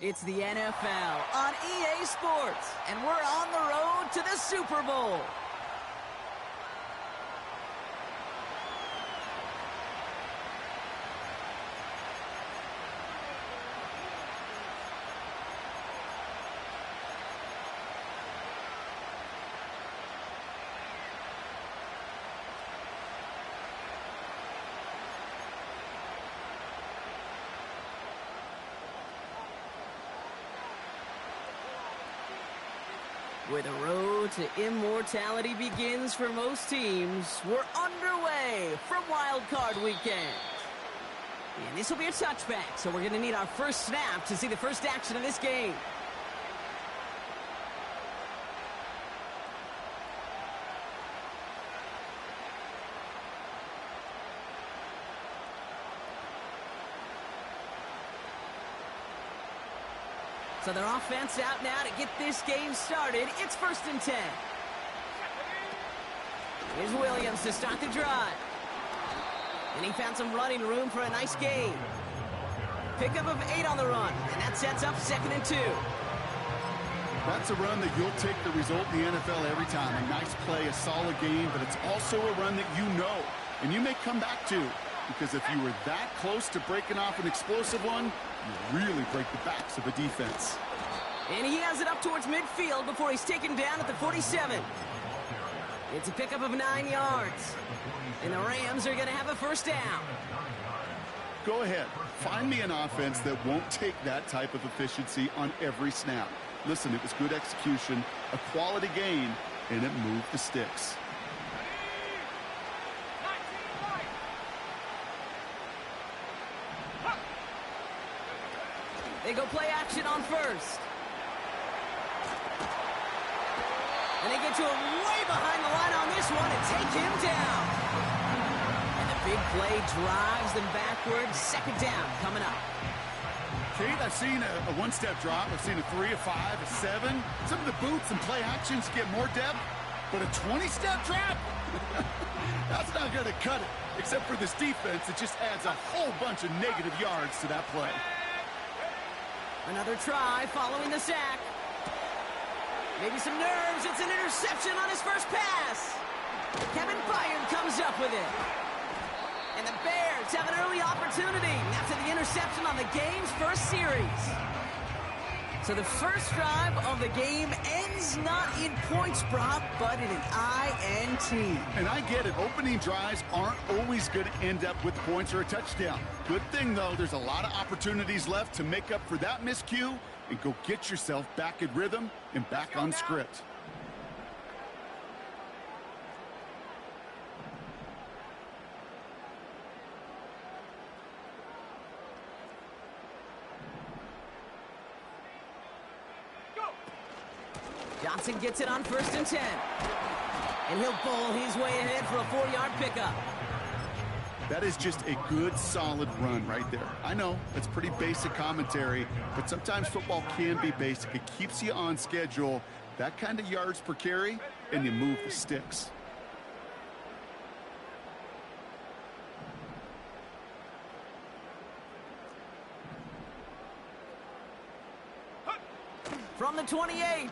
It's the NFL on EA Sports, and we're on the road to the Super Bowl. Where the road to immortality begins for most teams, we're underway from Wild Card Weekend. And this will be a touchback, so we're going to need our first snap to see the first action of this game. So their offense out now to get this game started. It's 1st and 10. Here's Williams to start the drive. And he found some running room for a nice gain. Pickup of 8 on the run, and that sets up 2nd and 2. That's a run that you'll take the result in the NFL every time. A nice play, a solid game, but it's also a run that you know, and you may come back to. Because if you were that close to breaking off an explosive one, you really break the backs of a defense. And he has it up towards midfield before he's taken down at the 47. It's a pickup of 9 yards. And the Rams are going to have a first down. Go ahead. Find me an offense that won't take that type of efficiency on every snap. Listen, it was good execution, a quality game, and it moved the sticks. They go play action on first. And they get to him way behind the line on this one and take him down. And the big play drives them backwards. 2nd down coming up. Kate, I've seen a one-step drop. I've seen a 3, a 5, a 7. Some of the boots and play actions get more depth. But a 20-step drop? That's not going to cut it. Except for this defense, it just adds a whole bunch of negative yards to that play. Another try following the sack. Maybe some nerves. It's an interception on his first pass. Kevin Byard comes up with it. And the Bears have an early opportunity after the interception on the game's first series. So the first drive of the game ends not in points, Brock, but in an INT. And I get it. Opening drives aren't always going to end up with points or a touchdown. Good thing, though, there's a lot of opportunities left to make up for that miscue and go get yourself back in rhythm and back on script. Johnson gets it on 1st and 10. And he'll bowl his way ahead for a 4-yard pickup. That is just a good, solid run right there. I know, it's pretty basic commentary, but sometimes football can be basic. It keeps you on schedule, that kind of yards per carry, and you move the sticks. From the 28.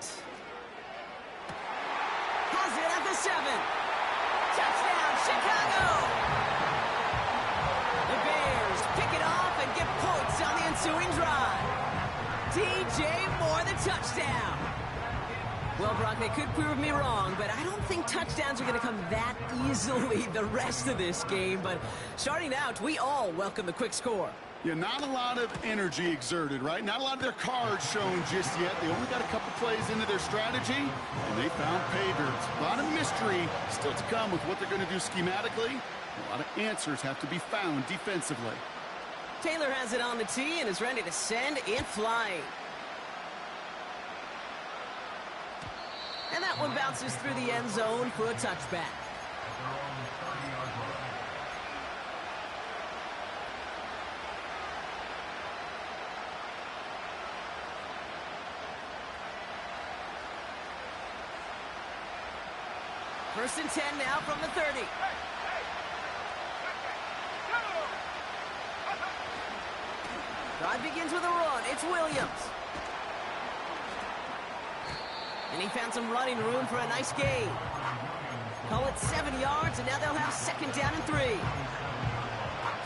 Has it at the 7. Touchdown, Chicago! The Bears pick it off and get points on the ensuing drive. DJ Moore, the touchdown. Well, Brock, they could prove me wrong, but I don't think touchdowns are going to come that easily the rest of this game. But starting out, we all welcome the quick score. Yeah, not a lot of energy exerted, right? Not a lot of their cards shown just yet. They only got a couple plays into their strategy, and they found pay dirt. A lot of mystery still to come with what they're going to do schematically. A lot of answers have to be found defensively. Taylor has it on the tee and is ready to send it flying. And that one bounces through the end zone for a touchback. First and 10 now from the 30. Drive begins with a run. It's Williams. And he found some running room for a nice gain. Call it 7 yards, and now they'll have 2nd down and 3.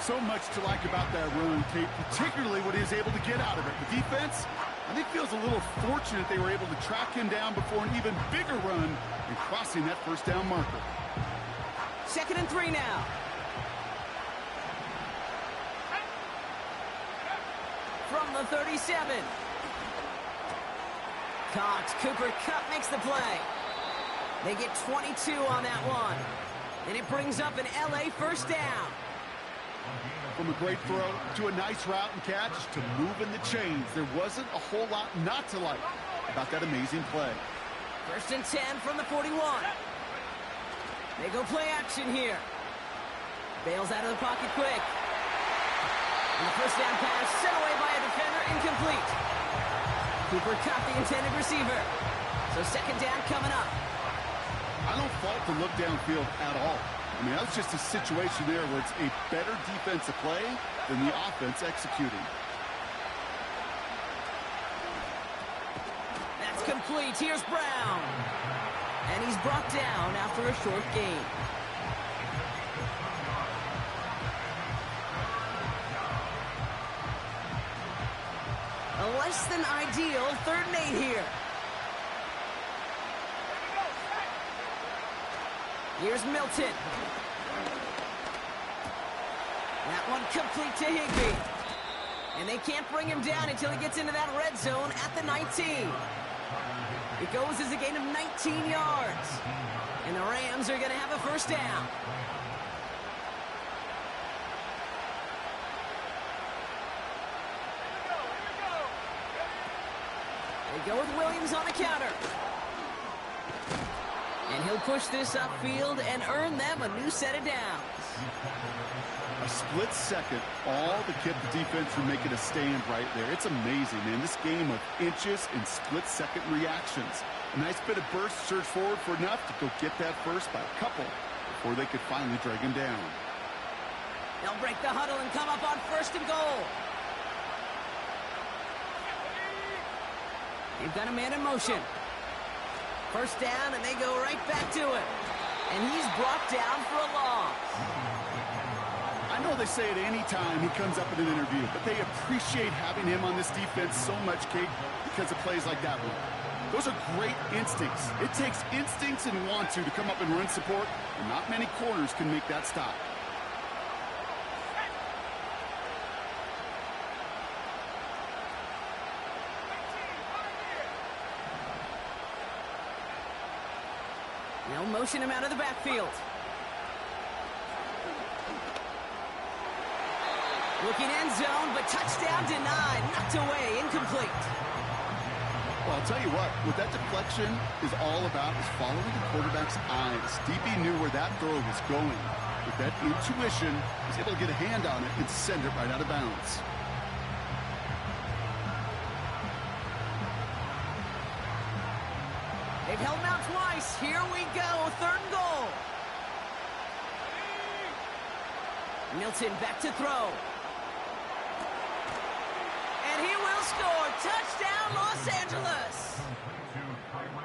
So much to like about that run, Kate, particularly what he was able to get out of it. The defense, I think, feels a little fortunate they were able to track him down before an even bigger run and crossing that 1st down marker. 2nd and 3 now. From the 37. Cox, Cooper Kupp makes the play. They get 22 on that one. And it brings up an LA 1st down. From a great throw to a nice route and catch to moving the chains. There wasn't a whole lot not to like about that amazing play. 1st and 10 from the 41. They go play action here. Bails out of the pocket quick. And the 1st down pass sent away by a defender, incomplete. Cooper Kupp, the intended receiver. So 2nd down coming up. I don't fault the look downfield at all. I mean, that was just a situation there where it's a better defensive play than the offense executing. That's complete. Here's Brown. And he's brought down after a short gain. A less than ideal 3rd and 8 here. Here's Milton. That one complete to Higbee. And they can't bring him down until he gets into that red zone at the 19. It goes as a gain of 19 yards. And the Rams are going to have a 1st down. They go with Williams on the counter. And he'll push this upfield and earn them a new set of downs. A split second, all to keep the defense from making a stand right there. It's amazing, man. This game of inches and split-second reactions. A nice bit of burst, surge forward for enough to go get that first by a couple before they could finally drag him down. They'll break the huddle and come up on 1st and goal. They've got a man in motion. 1st down, and they go right back to it. And he's brought down for a loss. I know they say it any time he comes up in an interview, but they appreciate having him on this defense so much, Kate, because of plays like that one. Those are great instincts. It takes instincts and want to come up and run support, and not many corners can make that stop. They'll motion him out of the backfield. Looking end zone, but touchdown denied. Knocked away, incomplete. Well, I'll tell you what that deflection is all about is following the quarterback's eyes. DB knew where that throw was going. With that intuition, he was able to get a hand on it and send it right out of bounds. They've held him out twice. Here we go, 3rd and goal. Milton back to throw. And he will score. Touchdown, Los Angeles.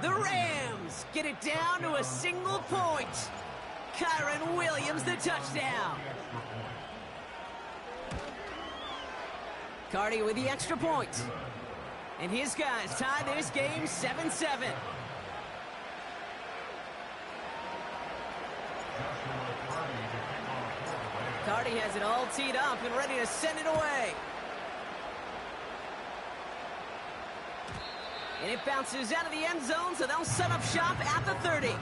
The Rams get it down to a single point. Kyron Williams, the touchdown. Cardi with the extra point. And his guys tie this game 7-7. Cardi has it all teed up and ready to send it away. And it bounces out of the end zone, so they'll set up shop at the 30.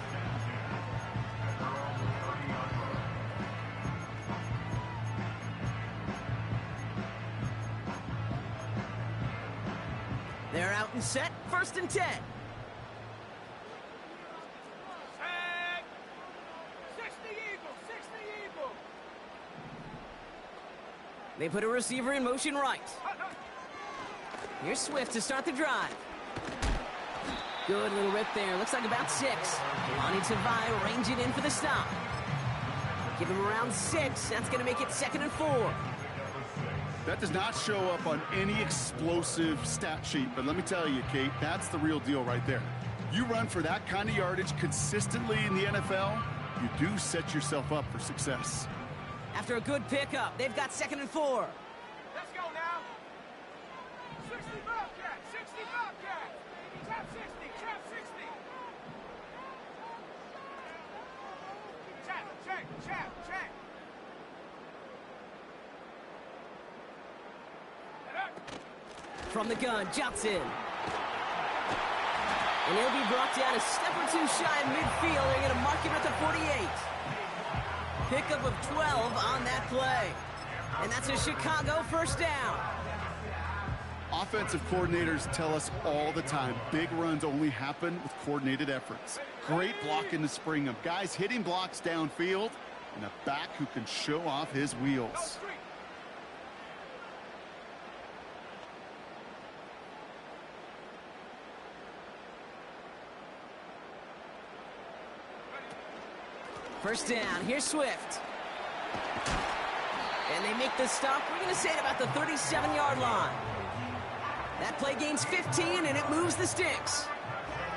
They're out and set, 1st and 10. They put a receiver in motion right. Here's Swift to start the drive. Good little rip there. Looks like about 6. Lonnie Tavai ranging in for the stop. Give him around 6. That's going to make it 2nd and 4. That does not show up on any explosive stat sheet, but let me tell you, Kate, that's the real deal right there. You run for that kind of yardage consistently in the NFL, you do set yourself up for success. After a good pickup, they've got 2nd and 4. Let's go now. 60 Bobcat, 60 Bobcat. Trap 60, trap 60. Check. From the gun, Johnson. And he'll be brought down a step or two shy of midfield. They're going to mark him at the 48. Pickup of 12 on that play. And that's a Chicago first down. Offensive coordinators tell us all the time, big runs only happen with coordinated efforts. Great blocking to spring them. Guys hitting blocks downfield, and a back who can show off his wheels. First down, here's Swift. And they make the stop, we're going to say, at about the 37-yard line. That play gains 15, and it moves the sticks.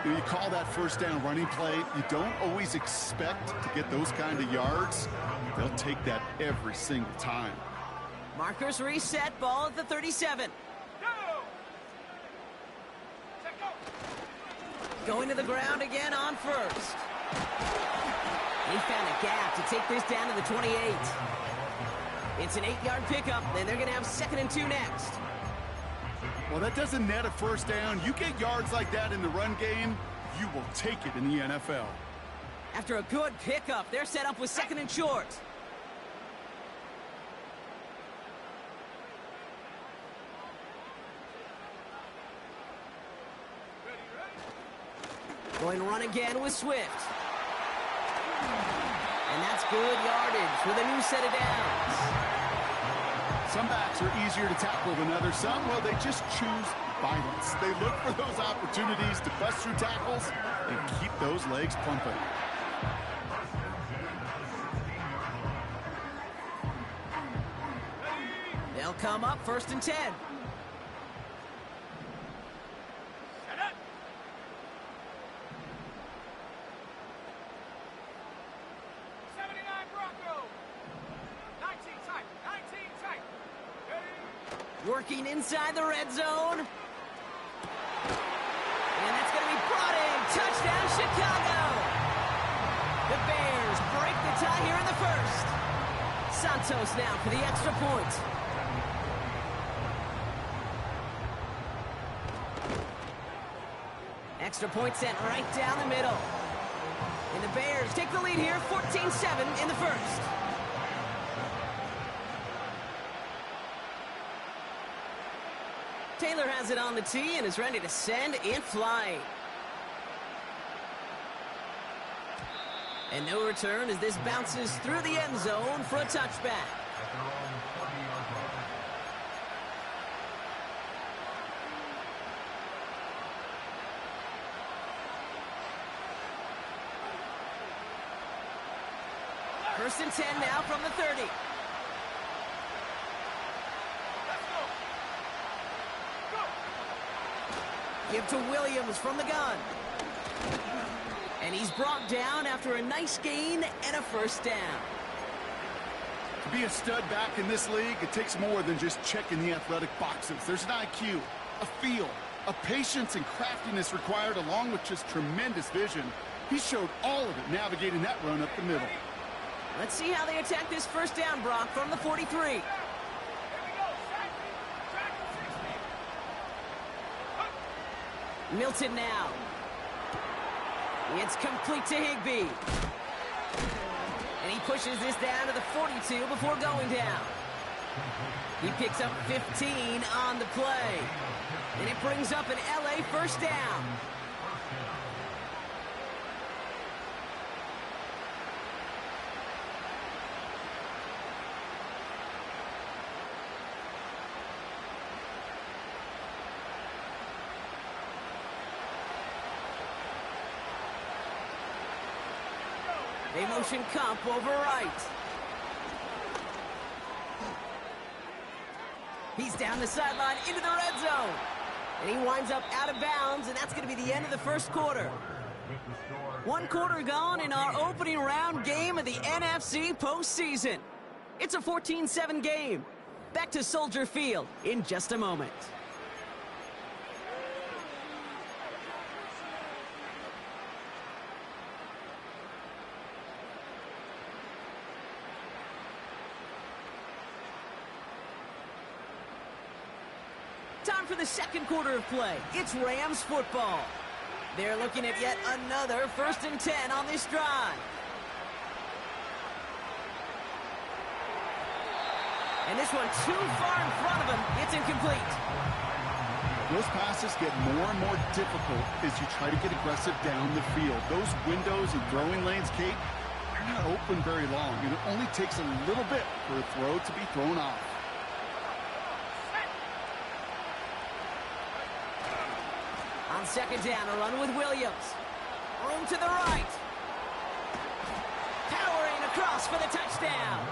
You call that first down running play, you don't always expect to get those kind of yards. They'll take that every single time. Markers reset, ball at the 37. Going to the ground again on first. He found a gap to take this down to the 28. It's an 8-yard pickup, and they're going to have 2nd and 2 next. Well, that doesn't net a first down. You get yards like that in the run game, you will take it in the NFL. After a good pickup, they're set up with 2nd and short. Going to run again with Swift. And that's good yardage with a new set of downs. Some backs are easier to tackle than others. Some, well, they just choose violence. They look for those opportunities to bust through tackles and keep those legs pumping. They'll come up 1st and 10. Working inside the red zone. And that's going to be brought in. Touchdown, Chicago. The Bears break the tie here in the first. Santos now for the extra point. Extra point sent right down the middle. And the Bears take the lead here, 14-7 in the first. Taylor has it on the tee and is ready to send and fly. And no return as this bounces through the end zone for a touchback. First and 10 now from the 30. Give to Williams from the gun. And he's brought down after a nice gain and a first down. To be a stud back in this league, it takes more than just checking the athletic boxes. There's an IQ, a feel, a patience and craftiness required, along with just tremendous vision. He showed all of it navigating that run up the middle. Let's see how they attack this first down, Brock, from the 43. Milton now. It's complete to Higbee. And he pushes this down to the 42 before going down. He picks up 15 on the play. And it brings up an LA first down. They motion Kump over right. He's down the sideline into the red zone. And he winds up out of bounds, and that's going to be the end of the first quarter. 1 quarter gone in our opening round game of the NFC postseason. It's a 14-7 game. Back to Soldier Field in just a moment. Time for the second quarter of play. It's Rams football. They're looking at yet another 1st and 10 on this drive. And this one too far in front of him. It's incomplete. Those passes get more and more difficult as you try to get aggressive down the field. Those windows and throwing lanes, Kate, they're not open very long. And it only takes a little bit for a throw to be thrown off. On second down, a run with Williams. Room to the right. Powering across for the touchdown.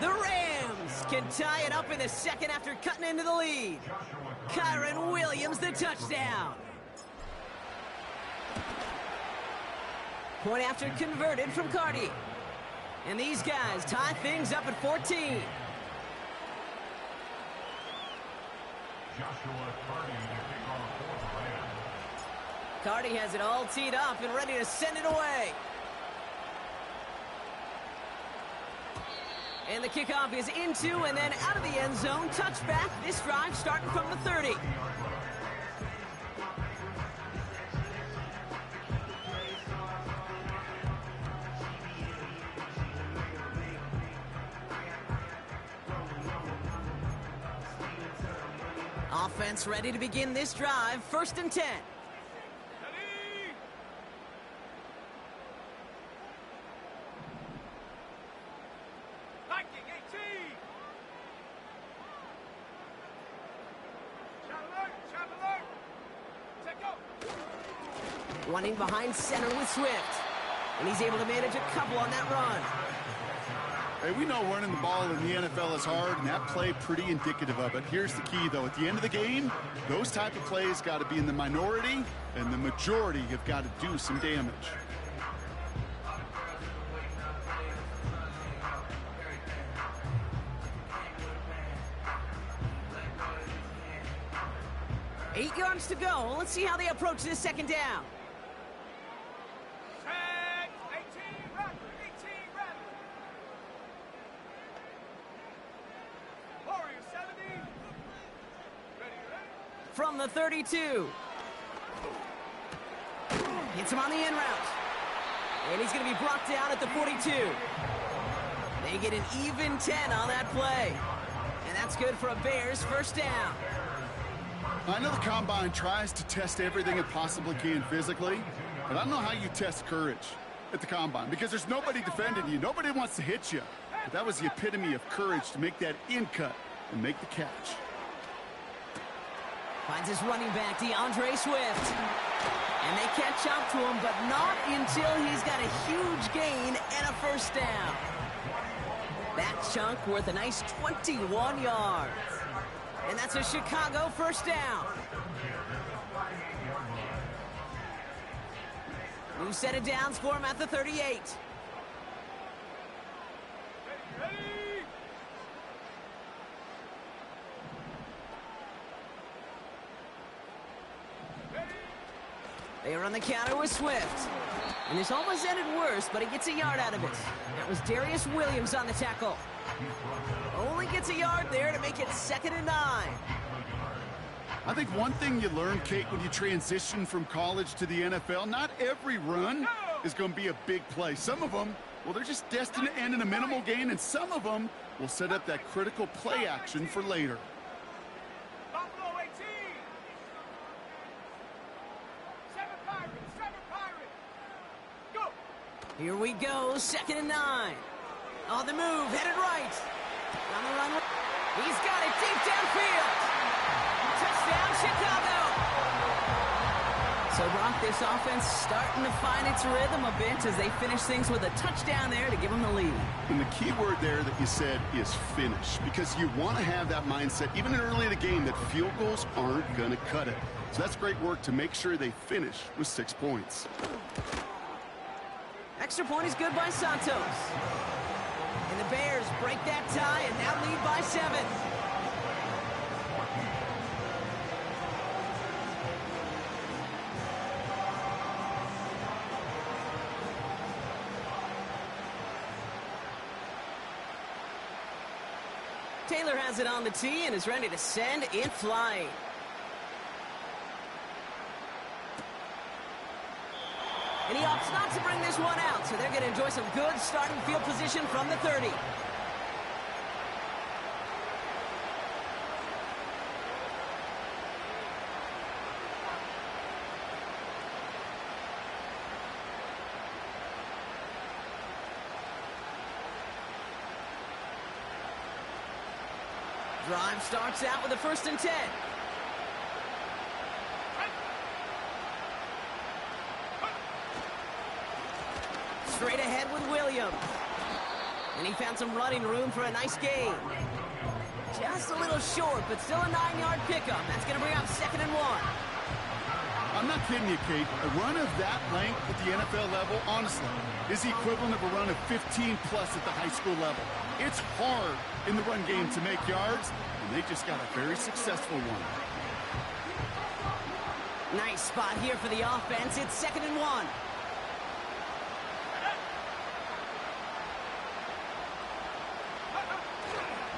The Rams can tie it up in the second after cutting into the lead. Kyron Williams, the touchdown. Point after converted from Cardi. And these guys tie things up at 14. Cardi has it all teed up and ready to send it away. And the kickoff is into and then out of the end zone. Touchback. This drive starting from the 30. Offense ready to begin this drive. 1st and 10. Running behind center with Swift. And he's able to manage a couple on that run. Hey, we know running the ball in the NFL is hard, and that play pretty indicative of it. Here's the key, though. At the end of the game, those type of plays got to be in the minority, and the majority have got to do some damage. Eight yards to go. Let's see how they approach this second down. From the 32. Hits him on the in route. And he's going to be brought down at the 42. They get an even 10 on that play. And that's good for a Bears first down. I know the Combine tries to test everything it possibly can physically, but I don't know how you test courage at the Combine because there's nobody defending you. Nobody wants to hit you. But that was the epitome of courage to make that in cut and make the catch. Finds his running back, DeAndre Swift. And they catch up to him, but not until he's got a huge gain and a first down. That chunk worth a nice 21 yards. And that's a Chicago first down. New set of downs for him at the 38. They run the counter with Swift. And this almost ended worse, but he gets a yard out of it. That was Darius Williams on the tackle. Only gets a yard there to make it 2nd and 9. I think one thing you learn, Kate, when you transition from college to the NFL, not every run is going to be a big play. Some of them, well, they're just destined to end in a minimal gain, and some of them will set up that critical play action for later. Here we go, 2nd and 9. On the move, headed right. On the run. He's got it deep downfield. Touchdown, Chicago. So, Brock, this offense starting to find its rhythm a bit as they finish things with a touchdown there to give them the lead. And the key word there that you said is finish, because you want to have that mindset, even early in the game, that field goals aren't going to cut it. So that's great work to make sure they finish with 6 points. Extra point is good by Santos. And the Bears break that tie and now lead by 7. Taylor has it on the tee and is ready to send it flying. And he opts not to bring this one out, so they're going to enjoy some good starting field position from the 30. Drive starts out with a 1st and 10. Straight ahead with Williams. And he found some running room for a nice gain. Just a little short, but still a 9-yard pickup. That's going to bring up 2nd and 1. I'm not kidding you, Kate. A run of that length at the NFL level, honestly, is the equivalent of a run of 15-plus at the high school level. It's hard in the run game to make yards, and they just got a very successful one. Nice spot here for the offense. It's 2nd and 1.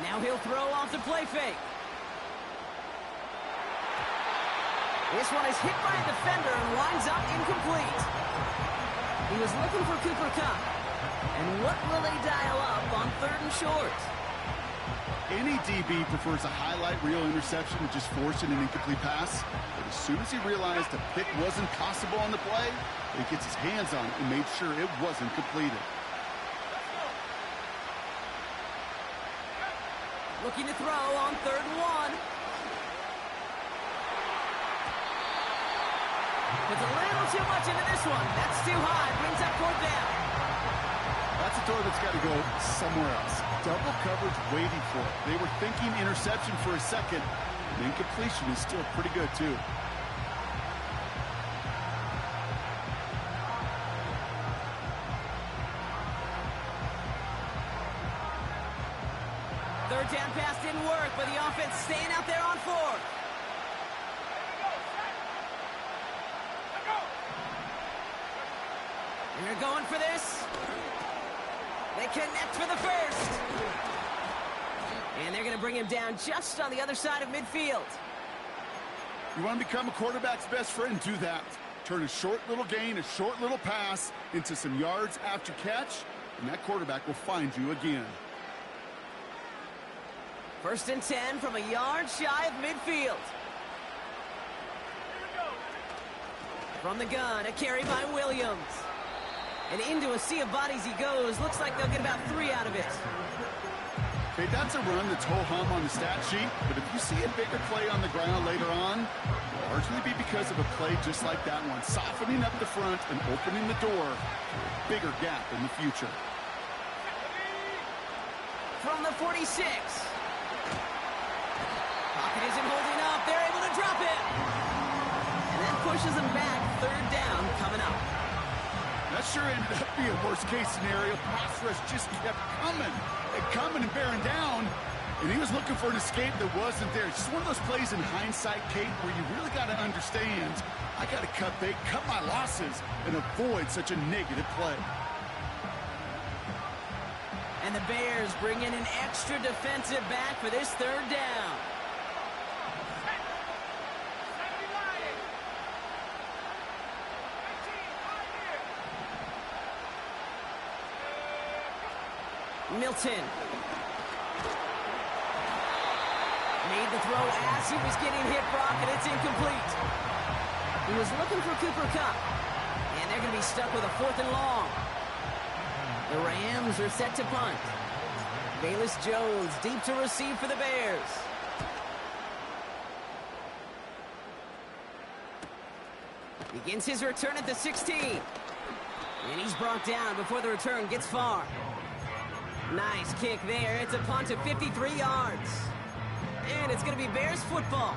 Now he'll throw off the play fake. This one is hit by a defender and winds up incomplete. He was looking for Cooper Kupp. And what will they dial up on 3rd and short? Any DB prefers a highlight reel interception to just forcing an incomplete pass. But as soon as he realized a pick wasn't possible on the play, he gets his hands on it and made sure it wasn't completed. Looking to throw on 3rd and 1. Puts a little too much into this one. That's too high. Brings up 4th down. That's a throw that's got to go somewhere else. Double coverage waiting for it. They were thinking interception for a second. And incompletion is still pretty good, too. Third down pass didn't work, but the offense staying out there on 4th. And they're going for this. They connect for the 1st. And they're going to bring him down just on the other side of midfield. You want to become a quarterback's best friend, do that. Turn a short little gain, a short little pass into some yards after catch, and that quarterback will find you again. 1st and 10 from a yard shy of midfield. From the gun, a carry by Williams. And into a sea of bodies he goes. Looks like they'll get about 3 out of it. Okay, that's a run that's ho-hum on the stat sheet, but if you see a bigger play on the ground later on, it'll largely be because of a play just like that one, softening up the front and opening the door for a bigger gap in the future. From the 46. Pocket isn't holding up. They're able to drop it. And that pushes them back. 3rd down coming up. That sure ended up being a worst-case scenario. Pass rush just kept coming and coming and bearing down, and he was looking for an escape that wasn't there. It's just one of those plays in hindsight, Kate, where you really got to understand, I got to cut bait, cut my losses, and avoid such a negative play. And the Bears bring in an extra defensive back for this 3rd down. Milton made the throw as he was getting hit, Brock, and it's incomplete. He was looking for Cooper Kupp, and they're going to be stuck with a 4th and long. The Rams are set to punt. Bayless Jones deep to receive for the Bears. Begins his return at the 16. And he's brought down before the return gets far. Nice kick there. It's a punt of 53 yards. And it's going to be Bears football.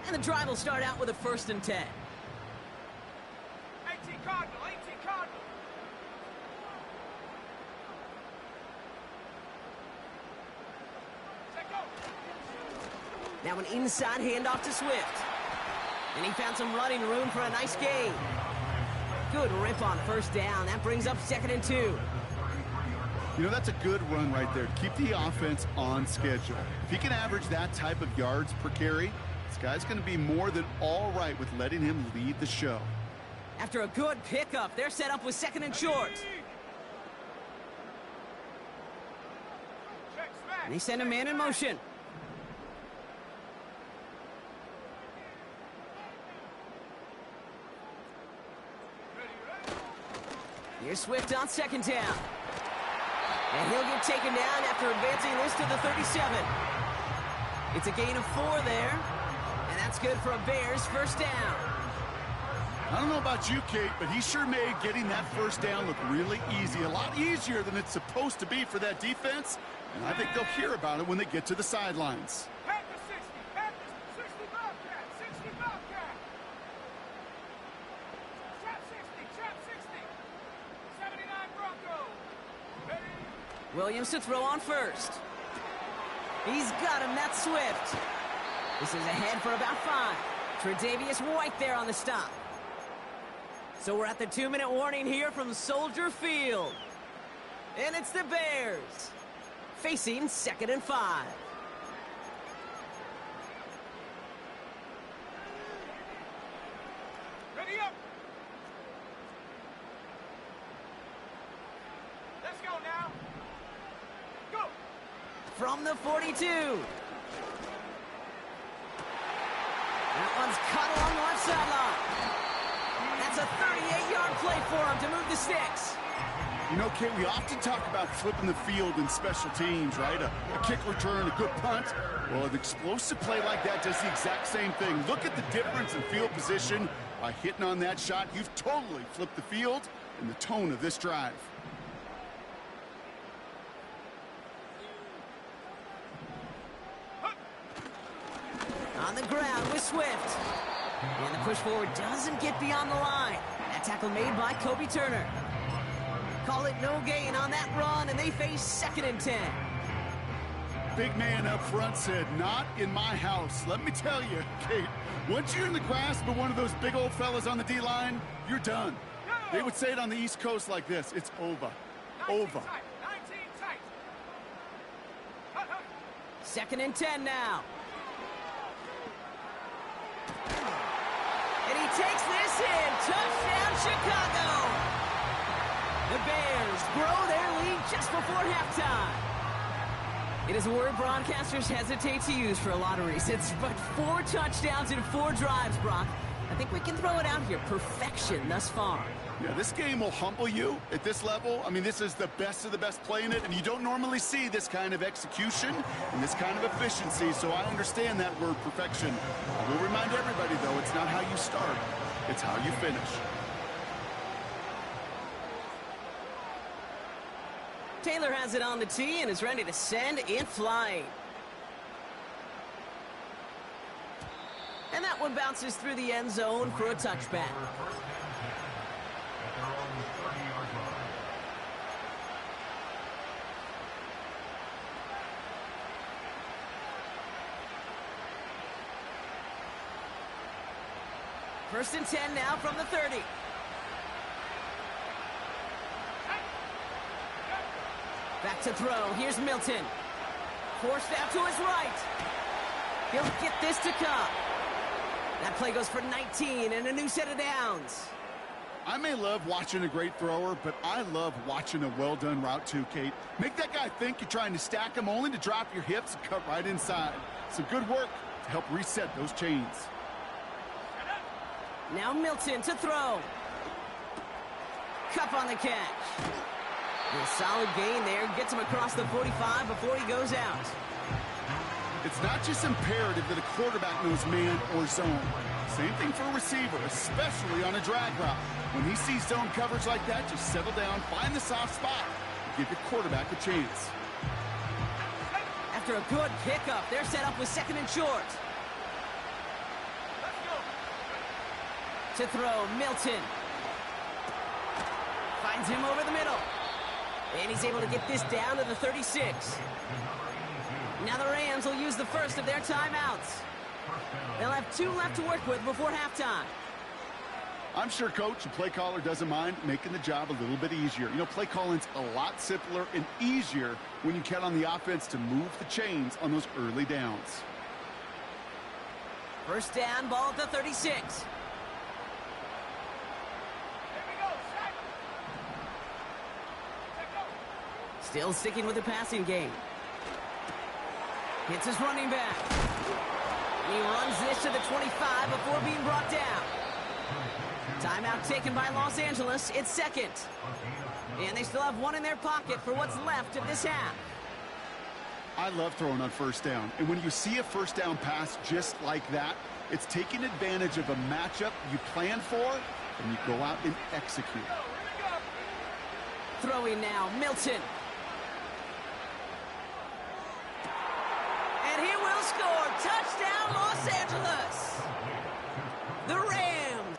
And the drive will start out with a 1st and 10. 18 Cardinal, 18 Cardinal. Take go. Now an inside handoff to Swift. And he found some running room for a nice gain. Good rip on 1st down. That brings up 2nd and 2. You know, that's a good run right there. Keep the offense on schedule. If he can average that type of yards per carry, this guy's going to be more than all right with letting him lead the show. After a good pickup, they're set up with 2nd and short. Check smash. And they send a man in motion. Here's Swift on 2nd down. And he'll get taken down after advancing this to the 37. It's a gain of 4 there. And that's good for a Bears 1st down. I don't know about you, Kate, but he sure made getting that 1st down look really easy. A lot easier than it's supposed to be for that defense. And I think they'll hear about it when they get to the sidelines. Panthers 60. Panthers 60 Bobcat. 60 Bobcat. Trap 60. Trap 60. 79 Bronco. Ready? Williams to throw on 1st. He's got him. That's Swift. This is ahead for about 5. Tre'Davious White there on the stop. So we're at the 2-minute warning here from Soldier Field. And it's the Bears facing 2nd and 5. Ready up. Let's go now. Go. From the 42. That one's cut along the left sideline. That's a 38-yard play for him to move the sticks. You know, Kate, we often talk about flipping the field in special teams, right? A kick return, a good punt. Well, an explosive play like that does the exact same thing. Look at the difference in field position. By hitting on that shot, you've totally flipped the field and the tone of this drive. On the ground with Swift. And the push forward doesn't get beyond the line. That tackle made by Kobe Turner. Call it no gain on that run, and they face 2nd and 10. Big man up front said, not in my house. Let me tell you, Kate, once you're in the grasp of one of those big old fellas on the D-line, you're done. They would say it on the East Coast like this, it's over. 19 Over. tight. 19 tight. Hut, hut. 2nd and 10 now. And he takes this in. Touchdown, Chicago. The Bears grow their lead just before halftime. It is a word broadcasters hesitate to use for a lot of reasons, but 4 touchdowns in 4 drives, Brock. I think we can throw it out here. Perfection thus far. Yeah, this game will humble you at this level. I mean, this is the best of the best playing it, and you don't normally see this kind of execution and this kind of efficiency, so I understand that word perfection. I will remind everybody, though, it's not how you start, it's how you finish. Taylor has it on the tee and is ready to send it flying. And that one bounces through the end zone for a touchback. First and 10 now from the 30. Back to throw. Here's Milton. Forced out to his right. He'll get this to Cup. That play goes for 19 and a new set of downs. I may love watching a great thrower, but I love watching a well-done route too, Kate. Make that guy think you're trying to stack him only to drop your hips and cut right inside. Some good work to help reset those chains. Now Milton to throw. Cup on the catch. A solid gain there. Gets him across the 45 before he goes out. It's not just imperative that a quarterback knows man or zone. Same thing for a receiver, especially on a drag route. When he sees zone coverage like that, just settle down, find the soft spot, and give your quarterback a chance. After a good pickup, they're set up with 2nd and short. To throw, Milton. Finds him over the middle. And he's able to get this down to the 36. Now the Rams will use the first of their timeouts. They'll have 2 left to work with before halftime. I'm sure coach and play caller doesn't mind making the job a little bit easier. You know, play calling's a lot simpler and easier when you count on the offense to move the chains on those early downs. First down, ball at the 36. Still sticking with the passing game. Hits his running back. And he runs this to the 25 before being brought down. Timeout taken by Los Angeles. It's 2nd. And they still have 1 in their pocket for what's left of this half. I love throwing on first down. And when you see a first down pass just like that, it's taking advantage of a matchup you plan for, and you go out and execute. Throwing now, Milton. And he will score. Touchdown, Los Angeles. The Rams.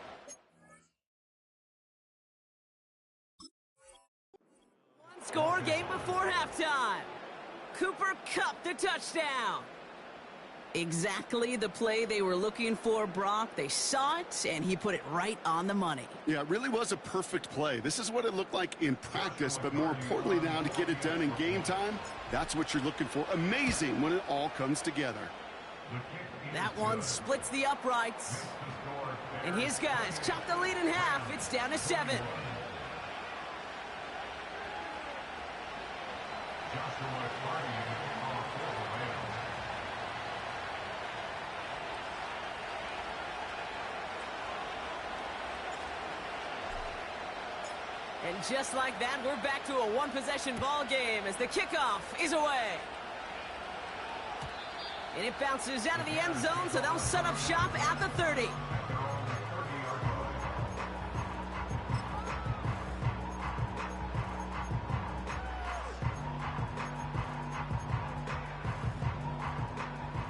One score game before halftime. Cooper Kupp the touchdown. Exactly the play they were looking for, Brock. They saw it, and he put it right on the money. Yeah, it really was a perfect play. This is what it looked like in practice, but more importantly now to get it done in game time, that's what you're looking for. Amazing when it all comes together. That one splits the uprights. And his guys chop the lead in half. It's down to 7. And just like that, we're back to a one-possession ball game as the kickoff is away. And it bounces out of the end zone, so they'll set up shop at the 30.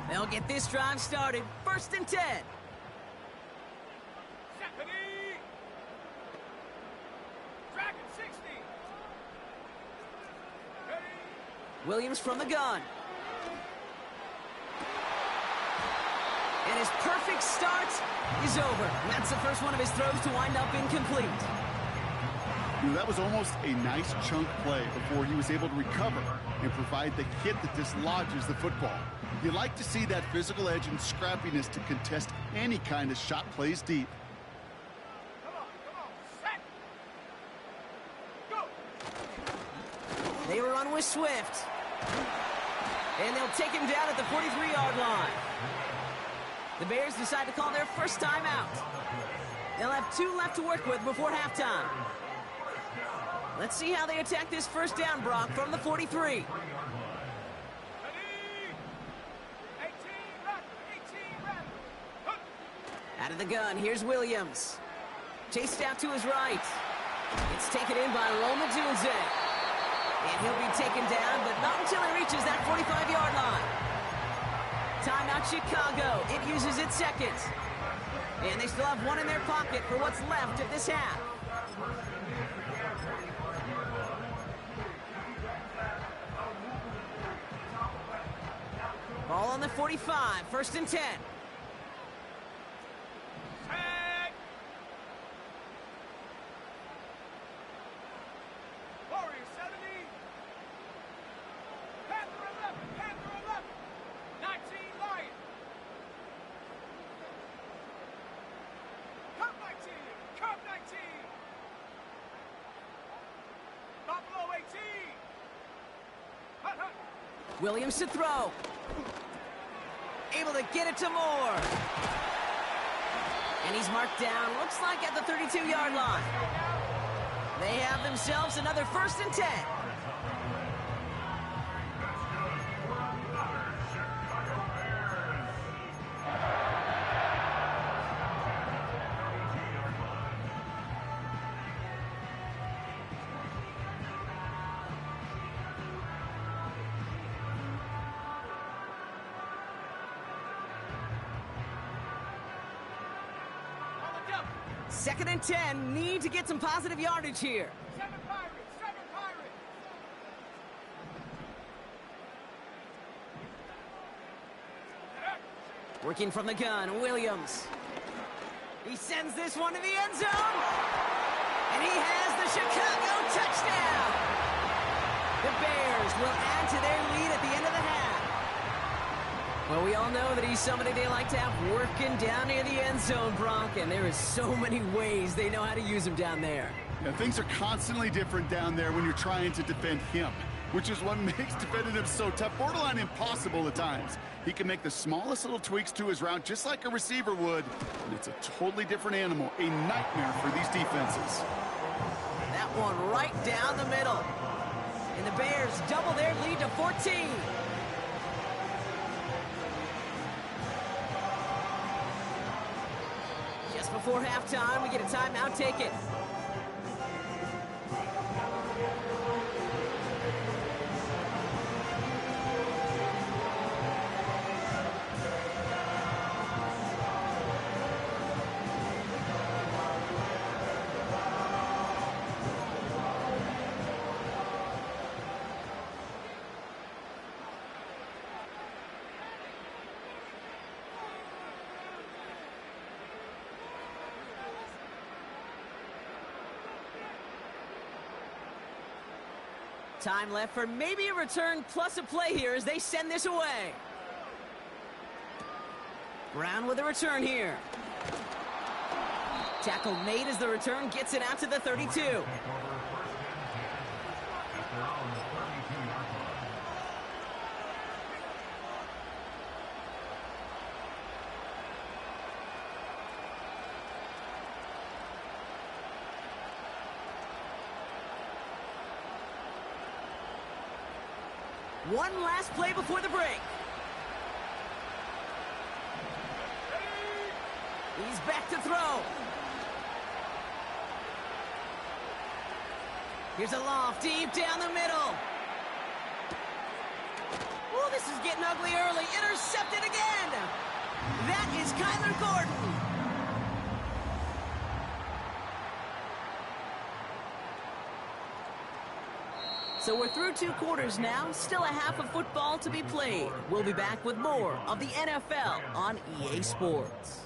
They'll get this drive started. 1st and 10. Williams from the gun. And his perfect start is over. That's the first one of his throws to wind up incomplete. You know, that was almost a nice chunk play before he was able to recover and provide the hit that dislodges the football. You like to see that physical edge and scrappiness to contest any kind of shot plays deep. They run with Swift. And they'll take him down at the 43-yard line. The Bears decide to call their first time out. They'll have 2 left to work with before halftime. Let's see how they attack this first down, Brock, from the 43. Out of the gun, here's Williams. Chased out to his right. It's taken in by Roma Dunze. And he'll be taken down, but not until he reaches that 45-yard line. Timeout Chicago. It uses its 2nd. And they still have 1 in their pocket for what's left of this half. Ball on the 45. 1st and 10. Williams to throw. Able to get it to Moore. And he's marked down, looks like at the 32-yard line. They have themselves another 1st and 10. Second and 10, need to get some positive yardage here. 7 Pirates, 7 Pirates. Working from the gun, Williams. He sends this one to the end zone. And he has the Chicago touchdown. The Bears will add to their lead at the end of the half. Well, we all know that he's somebody they like to have working down near the end zone, Brock, and there is so many ways they know how to use him down there. Yeah, things are constantly different down there when you're trying to defend him, which is what makes defending him so tough, borderline impossible at times. He can make the smallest little tweaks to his route just like a receiver would, and it's a totally different animal, a nightmare for these defenses. That one right down the middle. And the Bears double their lead to 14. Just before halftime, we get a timeout taken. Time left for maybe a return plus a play here as they send this away. Brown with a return here. Tackle made as the return gets it out to the 32. One last play before the break. He's back to throw. Here's a loft deep down the middle. Oh, this is getting ugly early. Intercepted again. That is Kyler Gordon. So we're through 2 quarters now, still a half of football to be played. We'll be back with more of the NFL on EA Sports.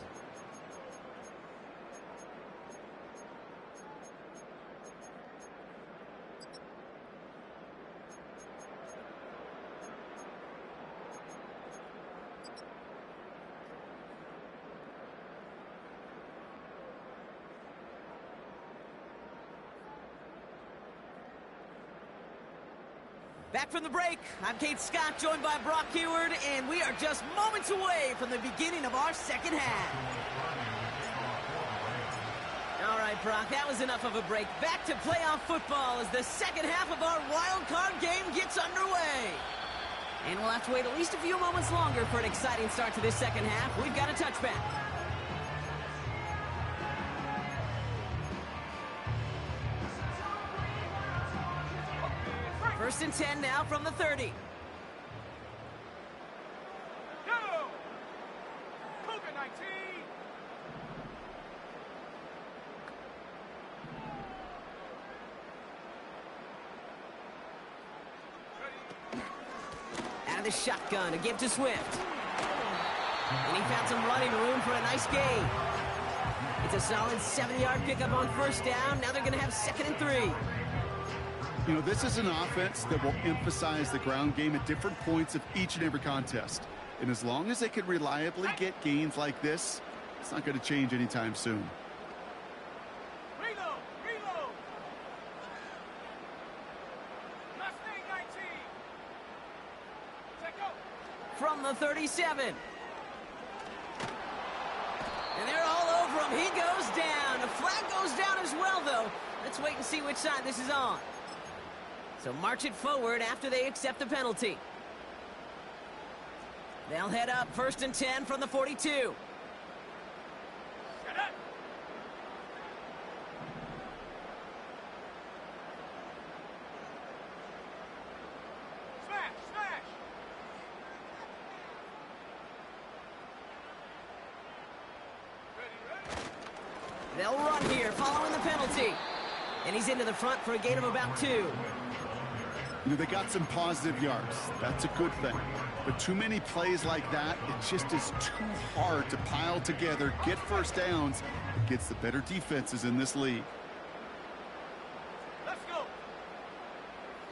Back from the break, I'm Kate Scott, joined by Brock Heward, and we are just moments away from the beginning of our second half. All right, Brock, that was enough of a break. Back to playoff football as the second half of our wild card game gets underway. And we'll have to wait at least a few moments longer for an exciting start to this second half. We've got a touchback. First and 10 now from the 30. Go! COVID-19! Out of the shotgun, a give to Swift. And he found some running room for a nice gain. It's a solid 70-yard pickup on first down. Now they're going to have 2nd and 3. You know, this is an offense that will emphasize the ground game at different points of each and every contest. And as long as they can reliably get gains like this, it's not going to change anytime soon. Reload! Reload! Mustang 19! Check go! From the 37. And they're all over him. He goes down. The flag goes down as well, though. The Let's wait and see which side this is on. So march it forward after they accept the penalty. They'll head up 1st and 10 from the 42. Set up. Smash, smash. Ready, ready. They'll run here following the penalty. And he's into the front for a gain of about 2. You know, they got some positive yards. That's a good thing. But too many plays like that, it just is too hard to pile together, get first downs against the better defenses in this league. Let's go.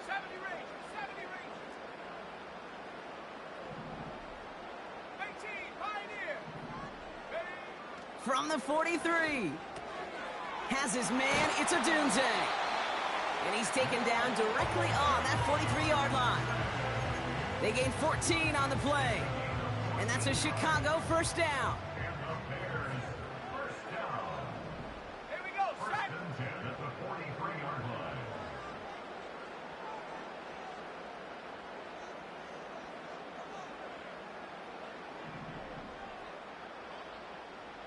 70 range, 70 range. 19, Pioneer. Ready. From the 43. Has his man, it's a doomsday. And he's taken down directly on that 43-yard line. They gain 14 on the play. And that's a Chicago first down. Here we go, set.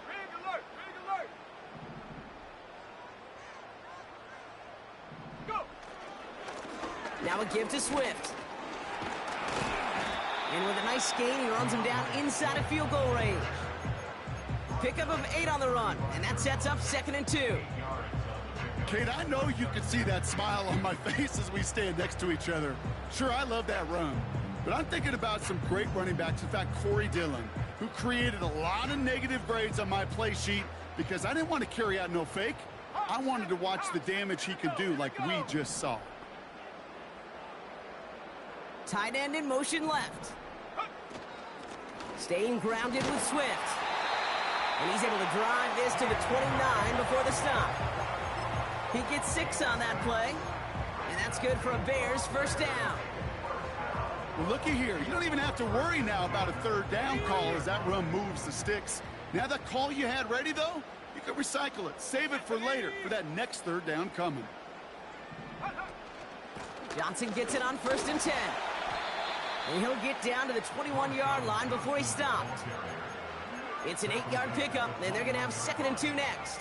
Rig alert, rig alert. Go. Now a give to Swift. And with a nice gain, he runs him down inside of field goal range. Pickup of 8 on the run, and that sets up 2nd and 2. Kate, I know you can see that smile on my face as we stand next to each other. Sure, I love that run. But I'm thinking about some great running backs. In fact, Corey Dillon, who created a lot of negative grades on my play sheet because I didn't want to carry out no fake. I wanted to watch the damage he could do like we just saw. Tight end in motion left. Staying grounded with Swift. And he's able to drive this to the 29 before the stop. He gets 6 on that play. And that's good for a Bears first down. Well, looky here. You don't even have to worry now about a 3rd down call as that run moves the sticks. Now that call you had ready, though, you can recycle it. Save it for later for that next 3rd down coming. Johnson gets it on 1st and 10. And he'll get down to the 21-yard line before he's stopped. It's an 8-yard pickup, and they're going to have 2nd and 2 next.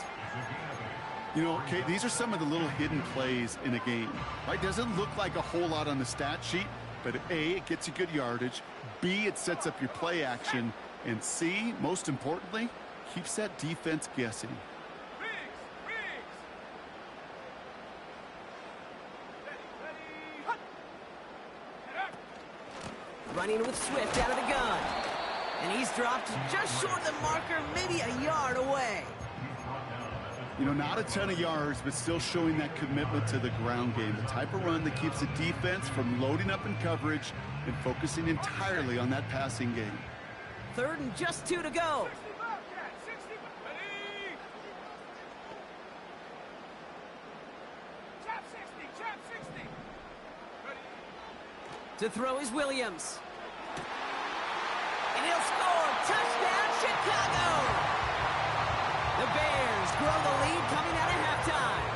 You know, Kate, these are some of the little hidden plays in a game. Right? Doesn't look like a whole lot on the stat sheet, but A, it gets you good yardage. B, it sets up your play action. And C, most importantly, keeps that defense guessing. Riggs, Riggs. Ready, ready. Hut. Get up. Running with Swift out of the gun. And he's dropped just short of the marker, maybe a yard away. You know, not a ton of yards, but still showing that commitment to the ground game. The type of run that keeps the defense from loading up in coverage and focusing entirely on that passing game. 3rd and just 2 to go. 60 Bobcat, 60. Ready. Chop 60, chop 60. Ready. To throw is Williams. And he'll score. Touchdown, Chicago! The Bears grow the lead coming out of halftime.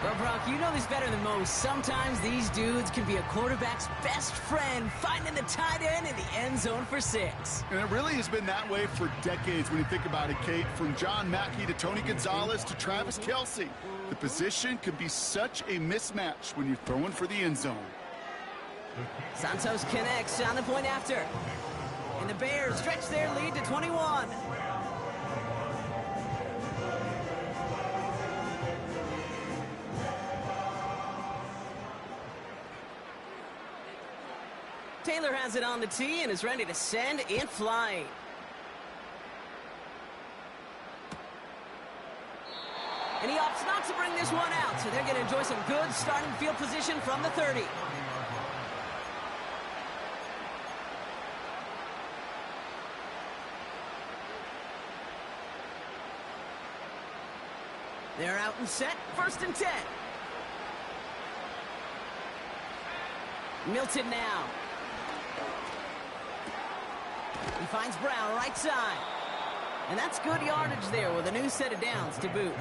Well, Brock, you know this better than most. Sometimes these dudes can be a quarterback's best friend, finding the tight end in the end zone for 6. And it really has been that way for decades when you think about it, Kate. From John Mackey to Tony Gonzalez to Travis Kelce. The position can be such a mismatch when you're throwing for the end zone. Santos connects on the point after. And the Bears stretch their lead to 21. Taylor has it on the tee and is ready to send it flying. And he opts not to bring this one out, so they're going to enjoy some good starting field position from the 30. They're out and set, 1st and 10. Milton now. He finds Brown right side. And that's good yardage there with a new set of downs to boot.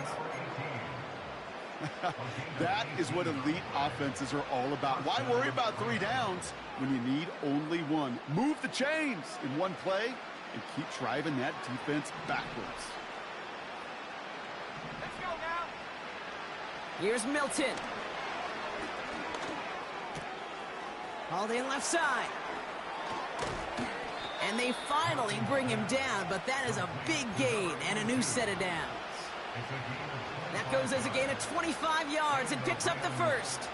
That is what elite offenses are all about. Why worry about 3 downs when you need only 1? Move the chains in one play and keep driving that defense backwards. Let's go now. Here's Milton. Hauled in left side. And they finally bring him down, but that is a big gain and a new set of downs. That goes as a gain of 25 yards and picks up the first.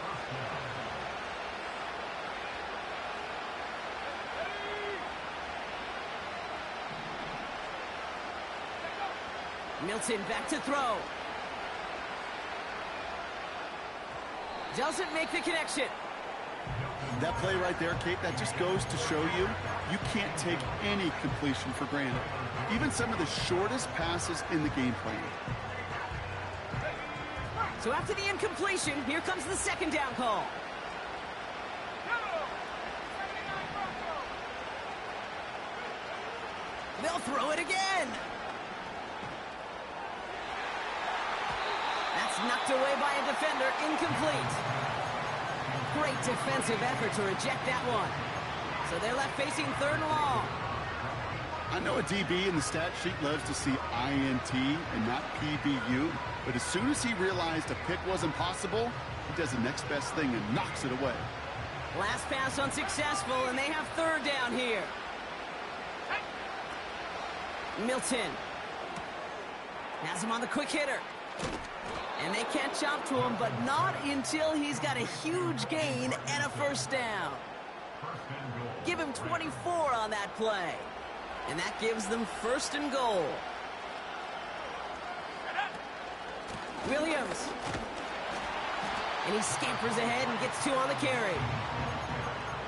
Milton back to throw. Doesn't make the connection. That play right there, Kate, that just goes to show you, you can't take any completion for granted. Even some of the shortest passes in the game plan. So after the incompletion, here comes the second down call. They'll throw it again. That's knocked away by a defender, incomplete. Great defensive effort to reject that one. So they're left facing 3rd and long. I know a DB in the stat sheet loves to see INT and not PBU, but as soon as he realized a pick wasn't possible, he does the next best thing and knocks it away. Last pass unsuccessful, and they have 3rd down here. Milton has him on the quick hitter. And they catch up to him, but not until he's got a huge gain and a first down. Give him 24 on that play. And that gives them 1st and goal. Williams. And he scampers ahead and gets 2 on the carry.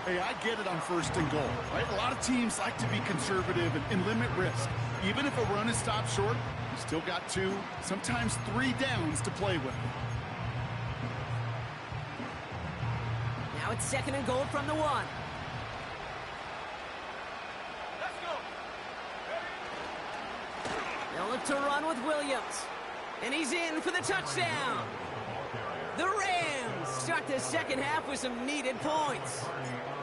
Hey, I get it on 1st and goal, right? A lot of teams like to be conservative and limit risk. Even if a run is stopped short, you still got 2, sometimes 3 downs to play with. Now it's 2nd and goal from the 1. Let's go. They'll look to run with Williams. And he's in for the touchdown. The Rams start the second half with some needed points.